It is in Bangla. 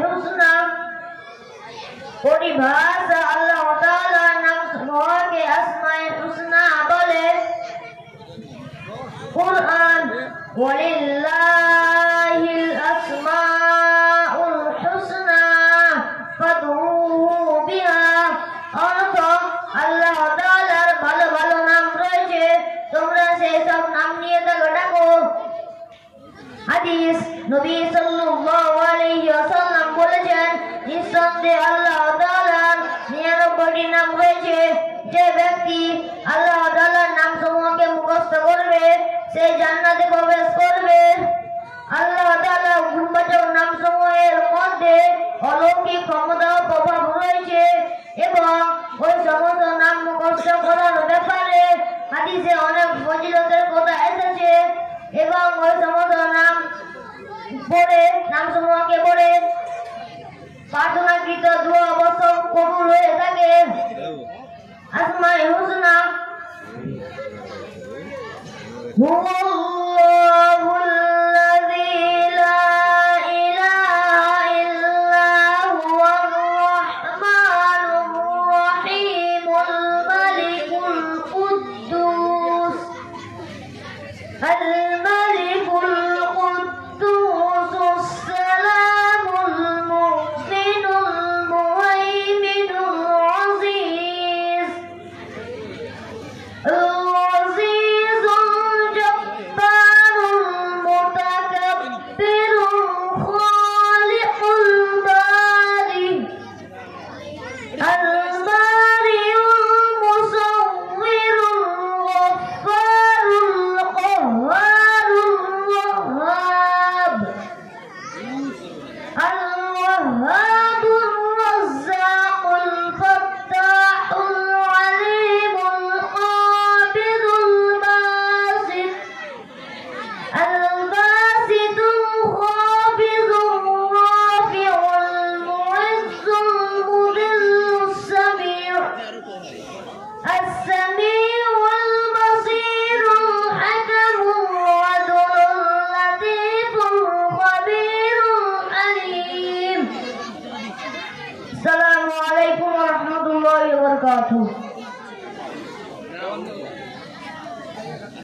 হুসনা পরিভাষা আল্লাহ তাআলার নামসমূহকে আসমায়ে হুসনা বলে। কুরআন ওয়ালিল্লাহিল আসমাউল হুসনা ফাদউহু বিহা, অর্থ আল্লাহ তাআলার ভালো ভালো নাম রয়েছে, তোমরা সেই সব নাম নিয়ে তাকে ডাকো। হাদিস, নবী সাল্লাল্লাহু আলাইহি ওয়াসাল্লাম বলেছেন, নিঃসন্দেহে আল্লাহ তাআলার 99টি নাম রয়েছে। যে ব্যক্তি আল্লাহ তাআলার নামসমূহকে মুখস্থ করবে সে জান্নাতে প্রবেশ করবে। আল্লাহ তাআলার গুণবাচক নামসমূহের মধ্যে অলৌকিক ক্ষমতা ও প্রভাব রয়েছে এবং ওই সমস্ত নাম মুখস্থ করার ব্যাপারে হাদিসে অনেক ফজিলতের কথা এসেছে এবং ওই সমস্ত নামসমূহকে পড়ে প্রার্থনাকৃত দোয়া অবশ্য কবুল হয়ে থাকে। আসমায়ে হুসনা